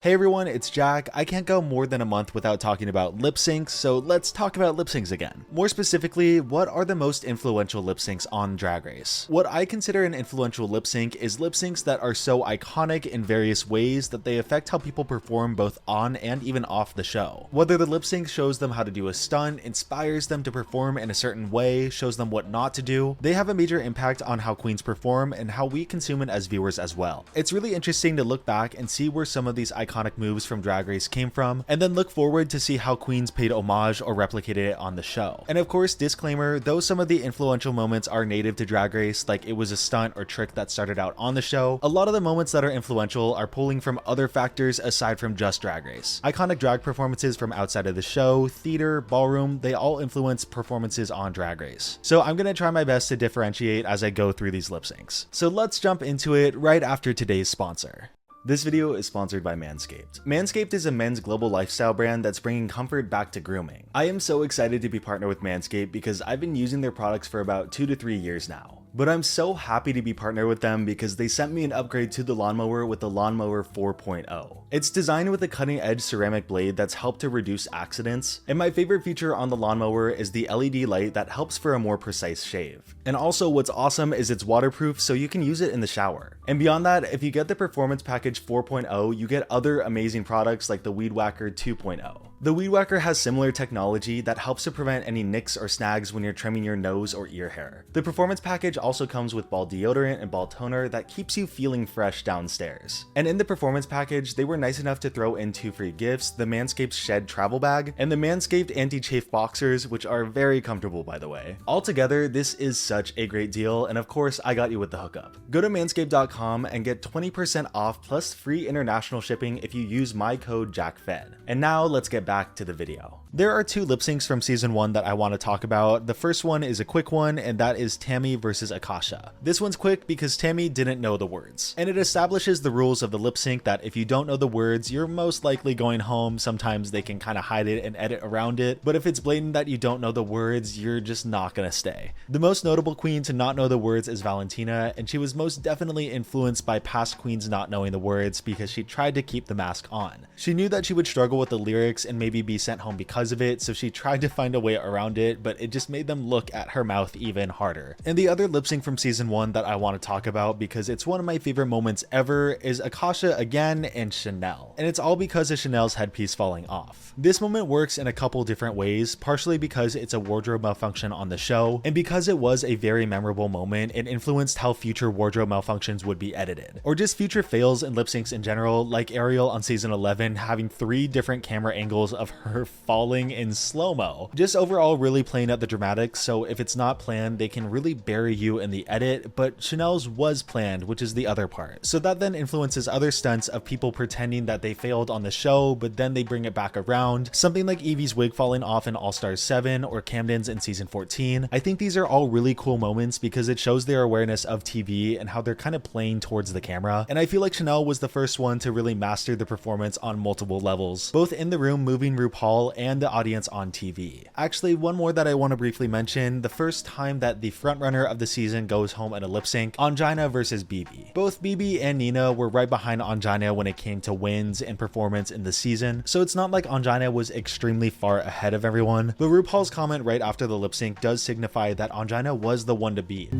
Hey everyone, it's Jack. I can't go more than a month without talking about lip syncs, so let's talk about lip syncs again. More specifically, what are the most influential lip syncs on Drag Race? What I consider an influential lip sync is lip syncs that are so iconic in various ways that they affect how people perform both on and even off the show. Whether the lip sync shows them how to do a stunt, inspires them to perform in a certain way, shows them what not to do, they have a major impact on how queens perform and how we consume it as viewers as well. It's really interesting to look back and see where some of these iconic moves from Drag Race came from, and then look forward to see how queens paid homage or replicated it on the show. And of course, disclaimer, though some of the influential moments are native to Drag Race, like it was a stunt or trick that started out on the show, a lot of the moments that are influential are pulling from other factors aside from just Drag Race. Iconic drag performances from outside of the show, theater, ballroom, they all influence performances on Drag Race. So I'm gonna try my best to differentiate as I go through these lip syncs. So let's jump into it right after today's sponsor. This video is sponsored by Manscaped. Manscaped is a men's global lifestyle brand that's bringing comfort back to grooming. I am so excited to be partnered with Manscaped because I've been using their products for about 2 to 3 years now. But I'm so happy to be partnered with them because they sent me an upgrade to the lawnmower with the Lawnmower 4.0. It's designed with a cutting-edge ceramic blade that's helped to reduce accidents, and my favorite feature on the lawnmower is the LED light that helps for a more precise shave. And also what's awesome is it's waterproof, so you can use it in the shower. And beyond that, if you get the Performance Package 4.0, you get other amazing products like the Weed Whacker 2.0. The Weed Whacker has similar technology that helps to prevent any nicks or snags when you're trimming your nose or ear hair. The Performance Package also comes with ball deodorant and ball toner that keeps you feeling fresh downstairs. And in the Performance Package, they were nice enough to throw in 2 free gifts, the Manscaped Shed Travel Bag and the Manscaped Anti-Chafe Boxers, which are very comfortable by the way. Altogether, this is such a great deal, and of course, I got you with the hookup. Go to manscaped.com and get 20% off plus free international shipping if you use my code JackFed. And now let's get back to the video. There are 2 lip syncs from season 1 that I want to talk about. The first one is a quick one, and that is Tammy versus Akasha. This one's quick because Tammy didn't know the words, and it establishes the rules of the lip sync that if you don't know the words, you're most likely going home. Sometimes they can kind of hide it and edit around it, but if it's blatant that you don't know the words, you're just not gonna stay. The most notable queen to not know the words is Valentina, and she was most definitely influenced by past queens not knowing the words because she tried to keep the mask on. She knew that she would struggle with the lyrics and maybe be sent home because of it, so she tried to find a way around it, but it just made them look at her mouth even harder. And the other lip sync from season 1 that I want to talk about because it's one of my favorite moments ever is Akasha again and Chanel. And it's all because of Chanel's headpiece falling off. This moment works in a couple different ways, partially because it's a wardrobe malfunction on the show, and because it was a very memorable moment, it influenced how future wardrobe malfunctions would be edited. Or just future fails in lip syncs in general, like Ariel on season 11 having 3 different camera angles of her falling in slow-mo. Just overall really playing up the dramatics, so if it's not planned, they can really bury you in the edit, but Chanel's was planned, which is the other part. So that then influences other stunts of people pretending that they failed on the show, but then they bring it back around. Something like Evie's wig falling off in All Stars 7 or Camden's in season 14. I think these are all really cool moments because it shows their awareness of TV and how they're kind of playing towards the camera. And I feel like Chanel was the first one to really master the performance on multiple levels, both in the room moving RuPaul and the audience on TV. Actually, one more that I want to briefly mention, the first time that the frontrunner of the season goes home in a lip sync, Ongina versus BB. Both BB and Nina were right behind Ongina when it came to wins and performance in the season, so it's not like Ongina was extremely far ahead of everyone, but RuPaul's comment right after the lip sync does signify that Ongina was the one to beat.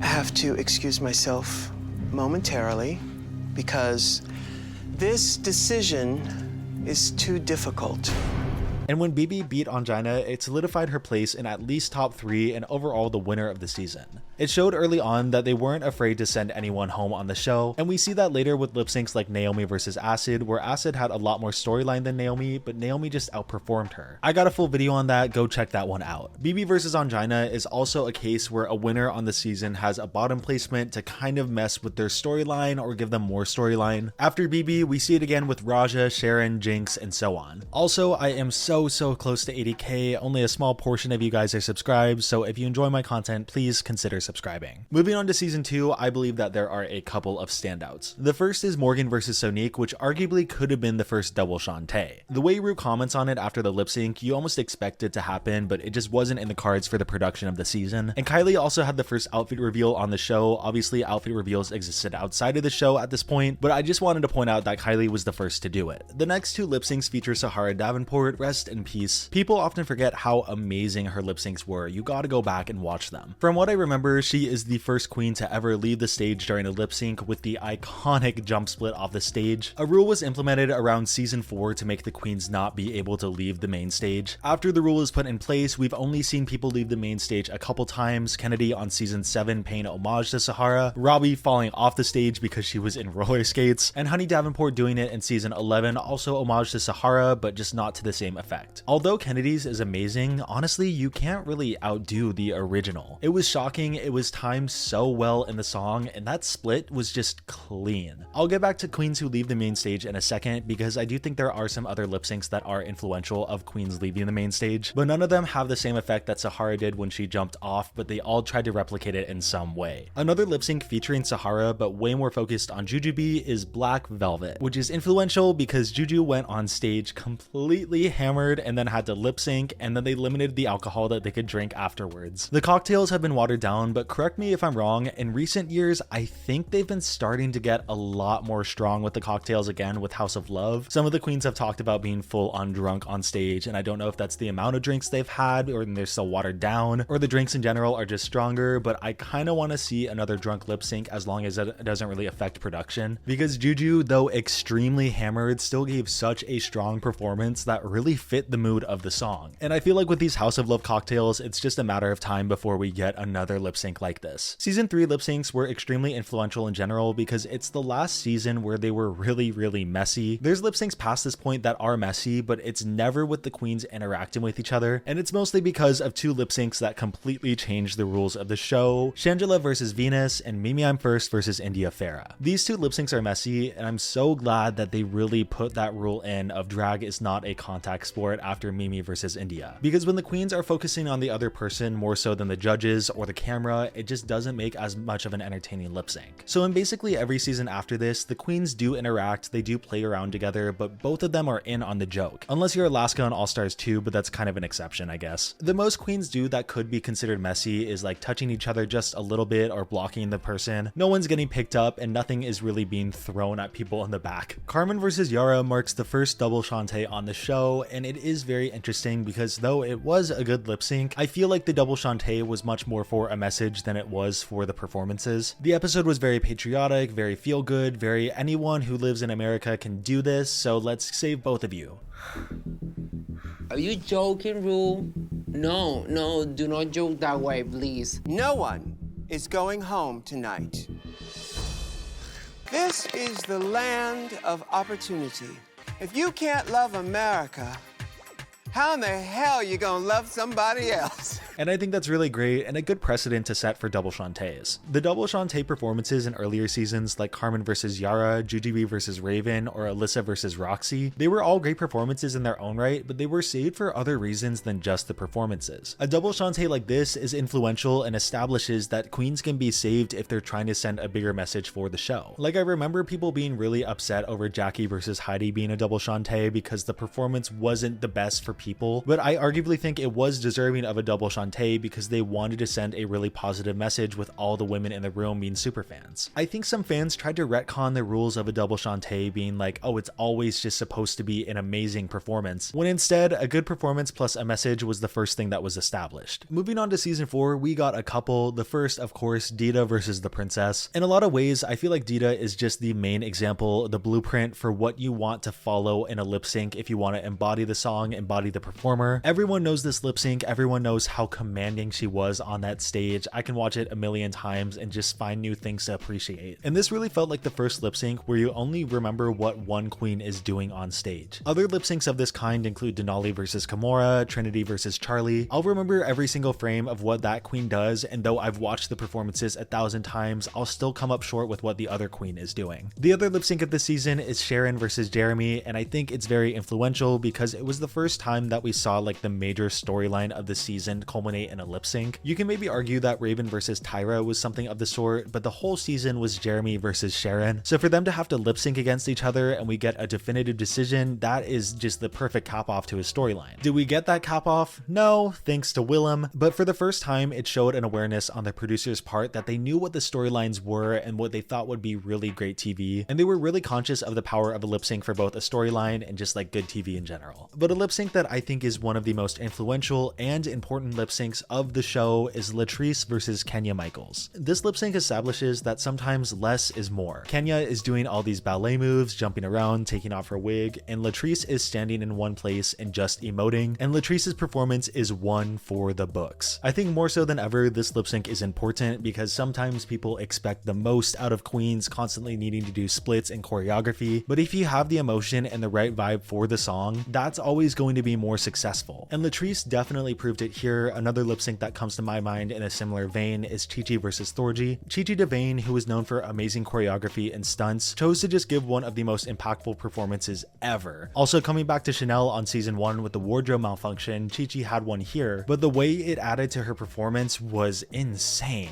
I have to excuse myself momentarily because this decision is too difficult. And when BB beat Ongina, it solidified her place in at least top 3 and overall the winner of the season. It showed early on that they weren't afraid to send anyone home on the show, and we see that later with lip syncs like Naomi versus Acid, where Acid had a lot more storyline than Naomi, but Naomi just outperformed her. I got a full video on that, go check that one out. BB versus Ongina is also a case where a winner on the season has a bottom placement to kind of mess with their storyline or give them more storyline. After BB, we see it again with Raja, Sharon, Jinx, and so on. Also, I am so so close to 80k. Only a small portion of you guys are subscribed, so if you enjoy my content, please consider subscribing. Moving on to season 2, I believe that there are a couple of standouts. The first is Morgan versus Sonique, which arguably could have been the first double Shantae. The way Rue comments on it after the lip sync, you almost expect it to happen, but it just wasn't in the cards for the production of the season. And Kylie also had the first outfit reveal on the show. Obviously, outfit reveals existed outside of the show at this point, but I just wanted to point out that Kylie was the first to do it. The next two lip syncs feature Sahara Davenport, rest in peace. People often forget how amazing her lip syncs were. You gotta go back and watch them. From what I remember, she is the first queen to ever leave the stage during a lip sync with the iconic jump split off the stage. A rule was implemented around season 4 to make the queens not be able to leave the main stage. After the rule is put in place, we've only seen people leave the main stage a couple times. Kennedy on season 7 paying homage to Sahara, Robbie falling off the stage because she was in roller skates, and Honey Davenport doing it in season 11, also homage to Sahara, but just not to the same effect. Although Kennedy's is amazing, honestly, you can't really outdo the original. It was shocking, it was timed so well in the song, and that split was just clean. I'll get back to queens who leave the main stage in a second, because I do think there are some other lip syncs that are influential of queens leaving the main stage, but none of them have the same effect that Sahara did when she jumped off, but they all tried to replicate it in some way. Another lip sync featuring Sahara, but way more focused on Jujubee, is Black Velvet, which is influential because Juju went on stage completely hammered and then had to lip sync, and then they limited the alcohol that they could drink afterwards. The cocktails have been watered down, but correct me if I'm wrong, in recent years, I think they've been starting to get a lot more strong with the cocktails again with House of Love. Some of the queens have talked about being full on drunk on stage, and I don't know if that's the amount of drinks they've had, or they're still watered down, or the drinks in general are just stronger, but I kind of want to see another drunk lip sync as long as it doesn't really affect production, because Juju, though extremely hammered, still gave such a strong performance that really fit the mood of the song. And I feel like with these House of Love cocktails, it's just a matter of time before we get another lip sync like this. Season 3 lip syncs were extremely influential in general because it's the last season where they were really messy. There's lip syncs past this point that are messy, but it's never with the queens interacting with each other, and it's mostly because of two lip syncs that completely changed the rules of the show: Shangela versus Venus and Mimi I'm First versus India Farah. These two lip syncs are messy, and I'm so glad that they really put that rule in of drag is not a contact sport after Mimi versus India, because when the queens are focusing on the other person more so than the judges or the camera, it just doesn't make as much of an entertaining lip sync. So in basically every season after this, the queens do interact, they do play around together, but both of them are in on the joke. Unless you're Alaska on All Stars 2, but that's kind of an exception, I guess. The most queens do that could be considered messy is like touching each other just a little bit or blocking the person. No one's getting picked up and nothing is really being thrown at people in the back. Carmen versus Yara marks the first double Shantae on the show, and it is very interesting because though it was a good lip sync, I feel like the double Shantae was much more for a message than it was for the performances. The episode was very patriotic, very feel good, very anyone who lives in America can do this, so let's save both of you. Are you joking, Rue? No, do not joke that way, please. No one is going home tonight. This is the land of opportunity. If you can't love America, how in the hell you gonna love somebody else? And I think that's really great and a good precedent to set for double Shantaes. The double Shantae performances in earlier seasons like Carmen versus Yara, Jujubee versus Raven, or Alyssa versus Roxy, they were all great performances in their own right, but they were saved for other reasons than just the performances. A double Shantae like this is influential and establishes that queens can be saved if they're trying to send a bigger message for the show. Like I remember people being really upset over Jackie versus Heidi being a double Shantae because the performance wasn't the best for people, but I arguably think it was deserving of a double Shantae because they wanted to send a really positive message with all the women in the room being super fans. I think some fans tried to retcon the rules of a double Shantae being like, oh, it's always just supposed to be an amazing performance, when instead a good performance plus a message was the first thing that was established. Moving on to season 4, we got a couple. The first, of course, Dita versus the Princess. In a lot of ways, I feel like Dita is just the main example, the blueprint for what you want to follow in a lip sync if you want to embody the song, embody the performer. Everyone knows this lip sync, everyone knows how commanding she was on that stage. I can watch it a million times and just find new things to appreciate. And this really felt like the first lip sync where you only remember what one queen is doing on stage. Other lip syncs of this kind include Denali versus Kimura, Trinity versus Charlie. I'll remember every single frame of what that queen does, and though I've watched the performances 1,000 times, I'll still come up short with what the other queen is doing. The other lip sync of the season is Sharon versus Jeremy, and I think it's very influential because it was the first time that we saw like the major storyline of the season culminate in a lip sync. You can maybe argue that Raven versus Tyra was something of the sort, but the whole season was Jeremy versus Sharon. So for them to have to lip sync against each other and we get a definitive decision, that is just the perfect cap off to a storyline. Did we get that cap off? No, thanks to Willem, but for the first time it showed an awareness on the producer's part that they knew what the storylines were and what they thought would be really great TV, and they were really conscious of the power of a lip sync for both a storyline and just like good TV in general. But a lip sync that I think is one of the most influential and important lip syncs of the show is Latrice versus Kenya Michaels. This lip sync establishes that sometimes less is more. Kenya is doing all these ballet moves, jumping around, taking off her wig, and Latrice is standing in one place and just emoting, and Latrice's performance is one for the books. I think more so than ever, this lip sync is important because sometimes people expect the most out of queens constantly needing to do splits and choreography, but if you have the emotion and the right vibe for the song, that's always going to be more successful. And Latrice definitely proved it here. Another lip sync that comes to my mind in a similar vein is Chi Chi versus Thorgy. Chi Chi DeVayne, who is known for amazing choreography and stunts, chose to just give one of the most impactful performances ever. Also coming back to Chanel on season 1 with the wardrobe malfunction, Chi Chi had one here, but the way it added to her performance was insane.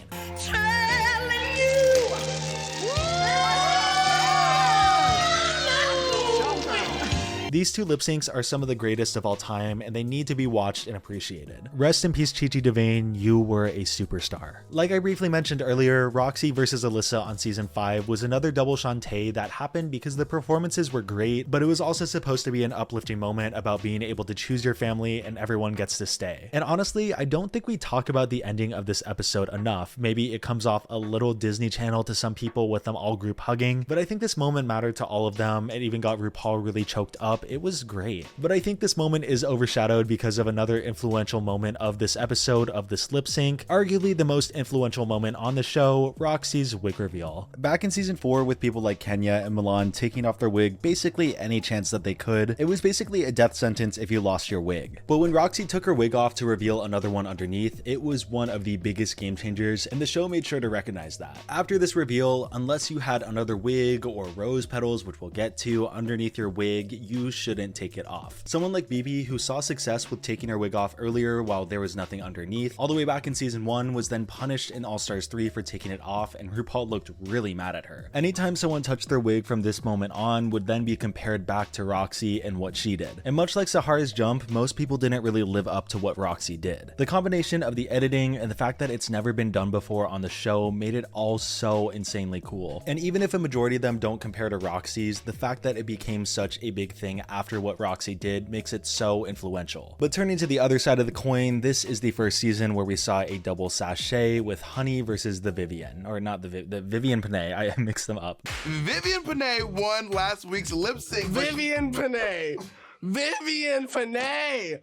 These two lip syncs are some of the greatest of all time, and they need to be watched and appreciated. Rest in peace, Chi Chi DeVayne, you were a superstar. Like I briefly mentioned earlier, Roxy versus Alyssa on season 5 was another double Shantae that happened because the performances were great, but it was also supposed to be an uplifting moment about being able to choose your family and everyone gets to stay. And honestly, I don't think we talk about the ending of this episode enough. Maybe it comes off a little Disney Channel to some people with them all group hugging, but I think this moment mattered to all of them. It even got RuPaul really choked up. It was great. But I think this moment is overshadowed because of another influential moment of this episode of this lip sync, arguably the most influential moment on the show, Roxy's wig reveal. Back in season 4 with people like Kenya and Milan taking off their wig basically any chance that they could, it was basically a death sentence if you lost your wig. But when Roxy took her wig off to reveal another one underneath, it was one of the biggest game changers, and the show made sure to recognize that. After this reveal, unless you had another wig or rose petals, which we'll get to, underneath your wig, you shouldn't take it off. Someone like BB, who saw success with taking her wig off earlier while there was nothing underneath, all the way back in season 1, was then punished in All Stars 3 for taking it off, and RuPaul looked really mad at her. Anytime someone touched their wig from this moment on would then be compared back to Roxy and what she did. And much like Sahara's jump, most people didn't really live up to what Roxy did. The combination of the editing and the fact that it's never been done before on the show made it all so insanely cool. And even if a majority of them don't compare to Roxy's, the fact that it became such a big thing after what Roxy did makes it so influential. But turning to the other side of the coin, this is the first season where we saw a double sachet with Honey versus the Vivienne, or not the Vivienne Panay. I mixed them up. Vivienne Panay won last week's lip sync. Vivienne Panay. Vivienne Panay.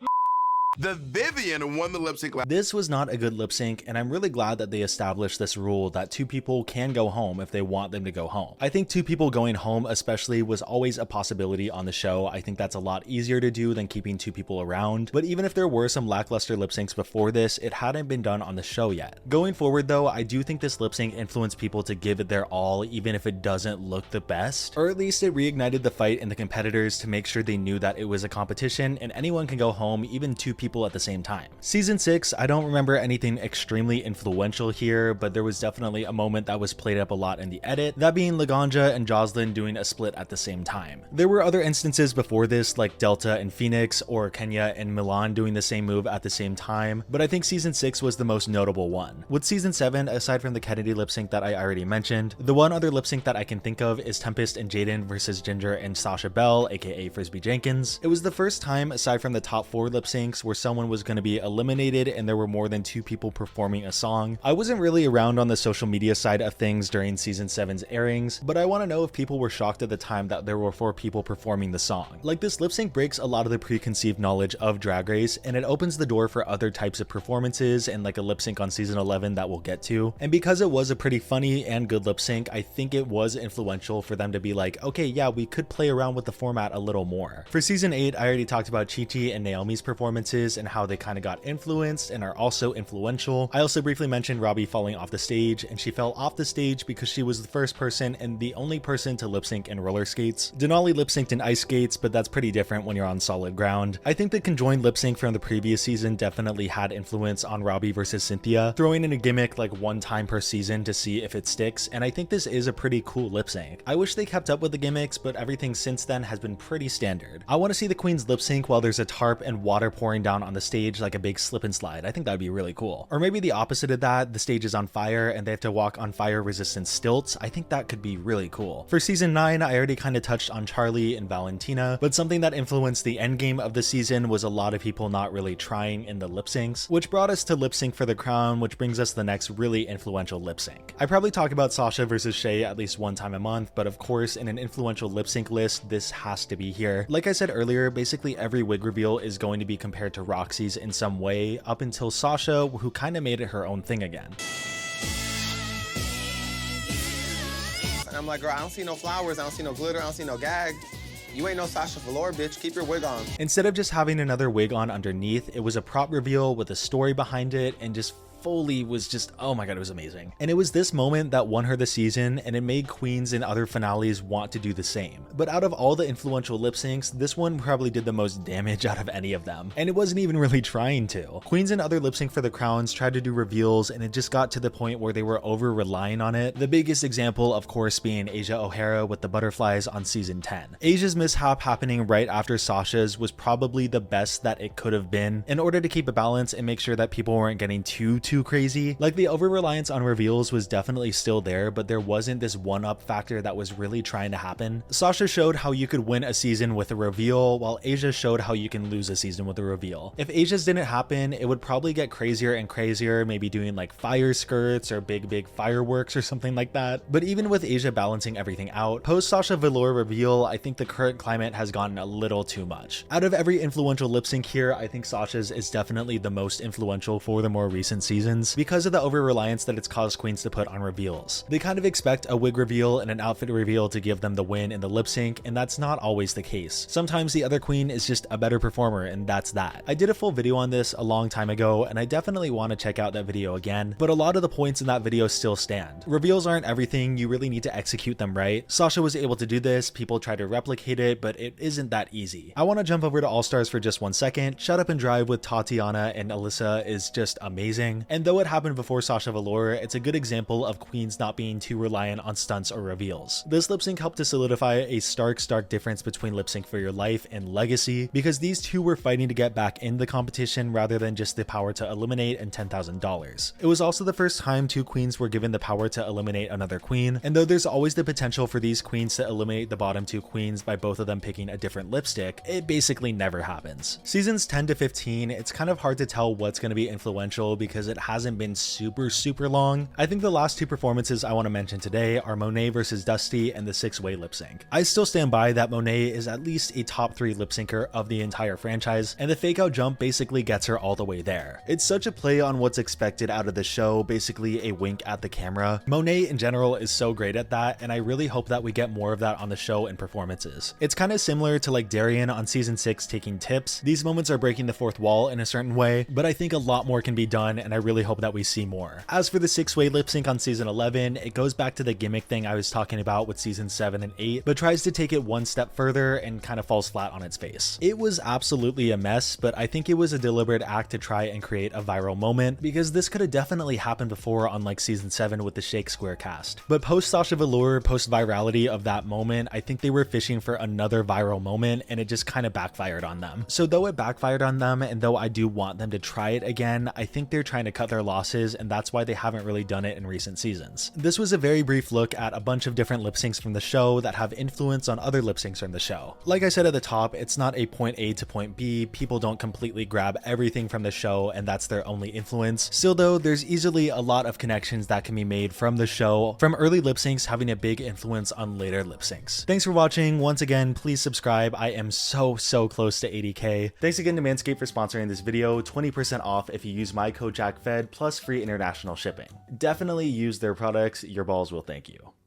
The Vivienne won the lip sync. This was not a good lip sync, and I'm really glad that they established this rule that two people can go home if they want them to go home. I think two people going home especially was always a possibility on the show. I think that's a lot easier to do than keeping two people around, but even if there were some lackluster lip syncs before this, it hadn't been done on the show yet. Going forward though, I do think this lip sync influenced people to give it their all even if it doesn't look the best, or at least it reignited the fight in the competitors to make sure they knew that it was a competition and anyone can go home, even two people at the same time. Season 6, I don't remember anything extremely influential here, but there was definitely a moment that was played up a lot in the edit, that being Laganja and Jocelyn doing a split at the same time. There were other instances before this like Delta and Phoenix or Kenya and Milan doing the same move at the same time, but I think season 6 was the most notable one. With season 7, aside from the Kennedy lip sync that I already mentioned, the one other lip sync that I can think of is Tempest and Jaden versus Ginger and Sasha Bell, aka Frisbee Jenkins. It was the first time aside from the top 4 lip syncs where where someone was going to be eliminated and there were more than 2 people performing a song. I wasn't really around on the social media side of things during season 7's airings, but I want to know if people were shocked at the time that there were 4 people performing the song. Like, this lip sync breaks a lot of the preconceived knowledge of Drag Race, and it opens the door for other types of performances and like a lip sync on season 11 that we'll get to. And because it was a pretty funny and good lip sync, I think it was influential for them to be like, okay, yeah, we could play around with the format a little more. For season 8, I already talked about Chi Chi and Naomi's performances and how they kind of got influenced and are also influential. I also briefly mentioned Robbie falling off the stage, and she fell off the stage because she was the first person and the only person to lip sync in roller skates. Denali lip synced in ice skates, but that's pretty different when you're on solid ground. I think the conjoined lip sync from the previous season definitely had influence on Robbie versus Cynthia, throwing in a gimmick like 1 time per season to see if it sticks, and I think this is a pretty cool lip sync. I wish they kept up with the gimmicks, but everything since then has been pretty standard. I want to see the queens lip sync while there's a tarp and water pouring down on the stage like a big slip and slide. I think that'd be really cool. Or maybe the opposite of that, the stage is on fire and they have to walk on fire resistant stilts. I think that could be really cool. For season 9, I already kind of touched on Charlie and Valentina, but something that influenced the endgame of the season was a lot of people not really trying in the lip syncs, which brought us to lip sync for the crown, which brings us to the next really influential lip sync. I probably talk about Sasha versus Shea at least 1 time a month, but of course in an influential lip sync list, this has to be here. Like I said earlier, basically every wig reveal is going to be compared to Roxy's in some way, up until Sasha, who kind of made it her own thing again. And I'm like, girl, I don't see no flowers, I don't see no glitter, I don't see no gag. You ain't no Sasha Velour, bitch. Keep your wig on. Instead of just having another wig on underneath, it was a prop reveal with a story behind it, and just Foley was just, oh my god, it was amazing. And it was this moment that won her the season, and it made queens in other finales want to do the same. But out of all the influential lip syncs, this one probably did the most damage out of any of them, and it wasn't even really trying to. Queens in other lip sync for the crowns tried to do reveals, and it just got to the point where they were over relying on it. The biggest example, of course, being Asia O'Hara with the butterflies on season 10. Asia's mishap happening right after Sasha's was probably the best that it could have been in order to keep a balance and make sure that people weren't getting too crazy. Like, the over-reliance on reveals was definitely still there, but there wasn't this one-up factor that was really trying to happen. Sasha showed how you could win a season with a reveal, while Asia showed how you can lose a season with a reveal. If Asia's didn't happen, it would probably get crazier and crazier, maybe doing like fire skirts or big fireworks or something like that. But even with Asia balancing everything out, post Sasha Velour reveal, I think the current climate has gotten a little too much. Out of every influential lip sync here, I think Sasha's is definitely the most influential for the more recent seasons, because of the over-reliance that it's caused queens to put on reveals. They kind of expect a wig reveal and an outfit reveal to give them the win in the lip sync, and that's not always the case. Sometimes the other queen is just a better performer, and that's that. I did a full video on this a long time ago, and I definitely want to check out that video again, but a lot of the points in that video still stand. Reveals aren't everything, you really need to execute them right. Sasha was able to do this, people try to replicate it, but it isn't that easy. I want to jump over to All Stars for just 1 second. Shut Up and Drive with Tatiana and Alyssa is just amazing, and though it happened before Sasha Velour, it's a good example of queens not being too reliant on stunts or reveals. This lip sync helped to solidify a stark difference between Lip Sync for Your Life and Legacy, because these two were fighting to get back in the competition rather than just the power to eliminate and $10,000. It was also the first time 2 queens were given the power to eliminate another queen, and though there's always the potential for these queens to eliminate the bottom 2 queens by both of them picking a different lipstick, it basically never happens. Seasons 10 to 15, it's kind of hard to tell what's going to be influential because it hasn't been super long. I think the last 2 performances I want to mention today are Monet versus Dusty and the 6-way lip sync. I still stand by that Monet is at least a top 3 lip syncer of the entire franchise, and the fake out jump basically gets her all the way there. It's such a play on what's expected out of the show, basically a wink at the camera. Monet in general is so great at that, and I really hope that we get more of that on the show and performances. It's kind of similar to like Darian on season 6 taking tips. These moments are breaking the 4th wall in a certain way, but I think a lot more can be done, and I really hope that we see more. As for the 6-way lip sync on season 11, it goes back to the gimmick thing I was talking about with season 7 and 8, but tries to take it one step further and kind of falls flat on its face. It was absolutely a mess, but I think it was a deliberate act to try and create a viral moment, because this could have definitely happened before on like season 7 with the Shake Square cast. But post Sasha Velour, post virality of that moment, I think they were fishing for another viral moment, and it just kind of backfired on them. So though it backfired on them, and though I do want them to try it again, I think they're trying to cut their losses, and that's why they haven't really done it in recent seasons. This was a very brief look at a bunch of different lip syncs from the show that have influence on other lip syncs from the show. Like I said at the top, it's not a point A to point B. People don't completely grab everything from the show and that's their only influence. Still though, there's easily a lot of connections that can be made from the show, from early lip syncs having a big influence on later lip syncs. Thanks for watching. Once again, please subscribe. I am so close to 80K. Thanks again to Manscaped for sponsoring this video. 20% off if you use my code JackFed plus free international shipping. Definitely use their products. Your balls will thank you.